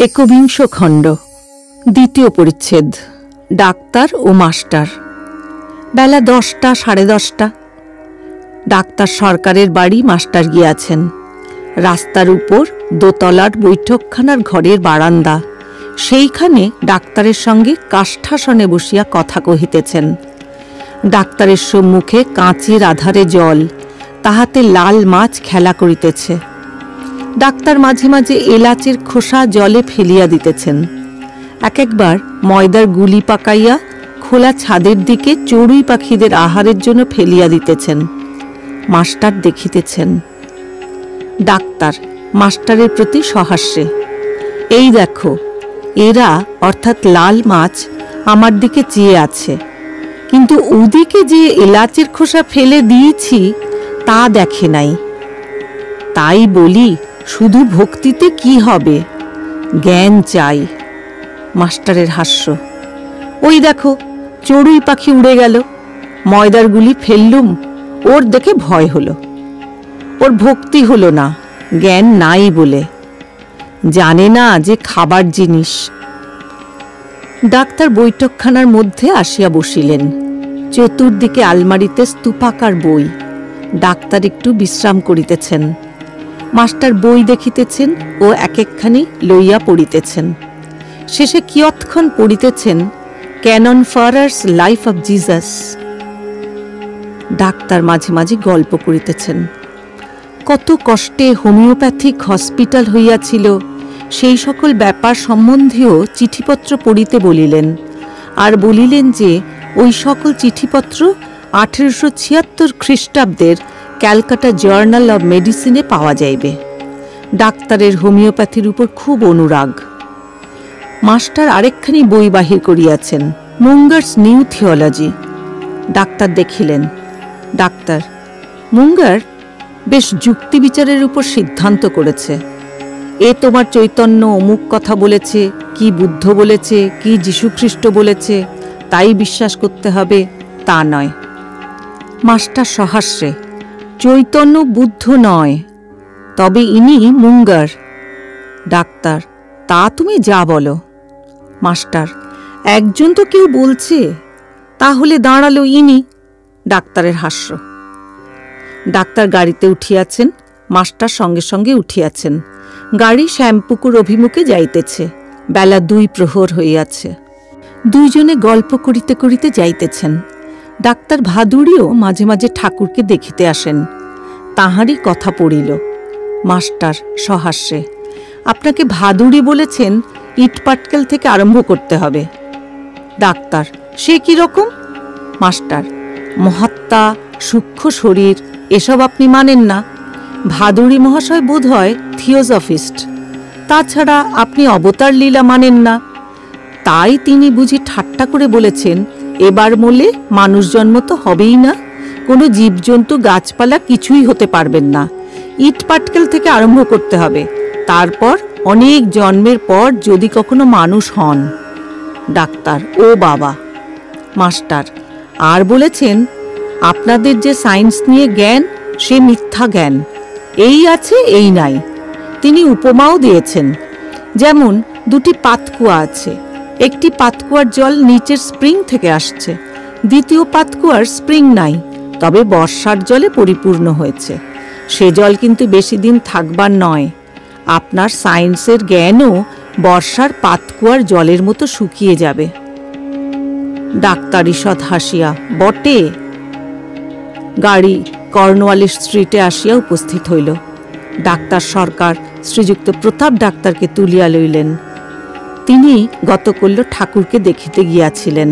একবিংশ খণ্ড, দ্বিতীয় পরিচ্ছেদ। ডাক্তার ও মাস্টার। বেলা 10টা, 10:30। ডাক্তার সরকারের বাড়ি মাস্টার গিয়াছেন। রাস্তার উপর দোতলার বৈঠকখানার ঘরের বারান্দা, সেইখানে ডাক্তারের সঙ্গে কাষ্ঠাসনে বসিয়া কথা কহিতেছেন। ডাক্তারের সম্মুখে কাঁচের আধারে জল, তাহাতে লাল মাছ খেলা করিতেছে। ডাক্তার মাঝে মাঝে এলাচের খোসা জলে ফেলিয়া দিতেছেন। একবার ময়দার গুলি পাকাইয়া খোলা ছাদের দিকে চড়ুই পাখিদের আহারের জন্য ফেলিয়া দিতেছেন। মাস্টার দেখিতেছেন। ডাক্তার মাস্টারের প্রতি সহাস্যে, এই দেখো, এরা অর্থাৎ লাল মাছ আমার দিকে চেয়ে আছে, কিন্তু ওদিকে যে এলাচের খোসা ফেলে দিয়েছি তা দেখে নাই। তাই বলি, শুধু ভক্তিতে কি হবে, জ্ঞান চাই। মাস্টারের হাস্য, ওই দেখো, চড়ুই পাখি উড়ে গেল, ময়দার গুলি ফেললুম, ওর দেখে ভয় হলো। ওর ভক্তি হলো না, জ্ঞান নাই বলে, জানে না যে খাবার জিনিস। ডাক্তার বৈঠকখানার মধ্যে আসিয়া বসিলেন। চতুর্দিকে আলমারিতে স্তূপাকার বই। ডাক্তার একটু বিশ্রাম করিতেছেন। মাস্টার বই দেখিতেছেন ও এক একখানি লইয়া পড়িতেছেন। শেষে কিয়ৎক্ষণ পড়িতেছেন Canon Farrar's life of Jesus. ডাক্তার মাঝে মাঝে গল্প করিতেছেন। কত কষ্টে হোমিওপ্যাথিক হসপিটাল হইয়াছিল, সেই সকল ব্যাপার সম্বন্ধেও চিঠিপত্র পড়িতে বলিলেন। আর বলিলেন যে ওই সকল চিঠিপত্র 1876 খ্রিস্টাব্দের ক্যালকাটা জার্নাল অব মেডিসিনে পাওয়া যাইবে। ডাক্তারের হোমিওপ্যাথির উপর খুব অনুরাগ। মাস্টার আরেকখানি বই বাহির করিয়াছেন, মুঙ্গারস নিউ থিওলজি। ডাক্তার দেখিলেন। ডাক্তার, মুঙ্গার বেশ যুক্তি বিচারের উপর সিদ্ধান্ত করেছে। এ তোমার চৈতন্য অমুক কথা বলেছে, কি বুদ্ধ বলেছে, কি যীশুখ্রিস্ট বলেছে, তাই বিশ্বাস করতে হবে তা নয়। মাস্টার সহাস্যে, চৈতন্য বুদ্ধ নয়, তবে ইনি মুঙ্গার। ডাক্তার, তা তুমি যা বলো। মাস্টার, একজন তো কেউ বলছে, তাহলে দাঁড়ালো ইনি। ডাক্তারের হাস্য। ডাক্তার গাড়িতে উঠিয়াছেন। মাস্টার সঙ্গে সঙ্গে উঠিয়াছেন। গাড়ি শ্যামপুকুর অভিমুখে যাইতেছে। বেলা 2 প্রহর হইয়াছে। দুইজনে গল্প করিতে করিতে যাইতেছেন। ডাক্তার ভাদুড়িও মাঝে মাঝে ঠাকুরকে দেখিতে আসেন। তাহারই কথা পড়িল। মাস্টার সহাস্যে, আপনাকে ভাদুড়ি বলেছেন ইটপাটকেল থেকে আরম্ভ করতে হবে। ডাক্তার, সে কি রকম? মাস্টার, মহাত্মা, সূক্ষ্ম শরীর এসব আপনি মানেন না। ভাদুড়ি মহাশয় বোধ হয় থিওজফিস্ট। তাছাড়া আপনি অবতার লীলা মানেন না। তাই তিনি বুঝি ঠাট্টা করে বলেছেন, এবার মলে মানুষ জন্ম তো হবেই না, কোনো জীবজন্তু গাছপালা কিছুই হতে পারবেন না, ইট পাটকেল থেকে আরম্ভ করতে হবে, তারপর অনেক জন্মের পর যদি কখনো মানুষ হন। ডাক্তার, ও বাবা। মাস্টার, আর বলেছেন আপনাদের যে সায়েন্স নিয়ে জ্ঞান, সে মিথ্যা জ্ঞান, এই আছে এই নাই। তিনি উপমাও দিয়েছেন, যেমন 2টি পাতকুয়া আছে, একটি পাতকুয়ার জল নিচের স্প্রিং থেকে আসছে, দ্বিতীয় পাতকুয়ার স্প্রিং নাই, তবে বর্ষার জলে পরিপূর্ণ হয়েছে। সে জল কিন্তু বেশি দিন থাকবার নয়। আপনার সায়েন্সের জ্ঞানও বর্ষার পাতকুয়ার জলের মতো শুকিয়ে যাবে। ডাক্তার ঈষৎ হাসিয়া, বটে। গাড়ি কর্নওয়ালিস স্ট্রিটে আসিয়া উপস্থিত হইল। ডাক্তার সরকার শ্রীযুক্ত প্রতাপ ডাক্তারকে তুলিয়া লইলেন। তিনি গতকল্য ঠাকুরকে দেখিতে গিয়াছিলেন।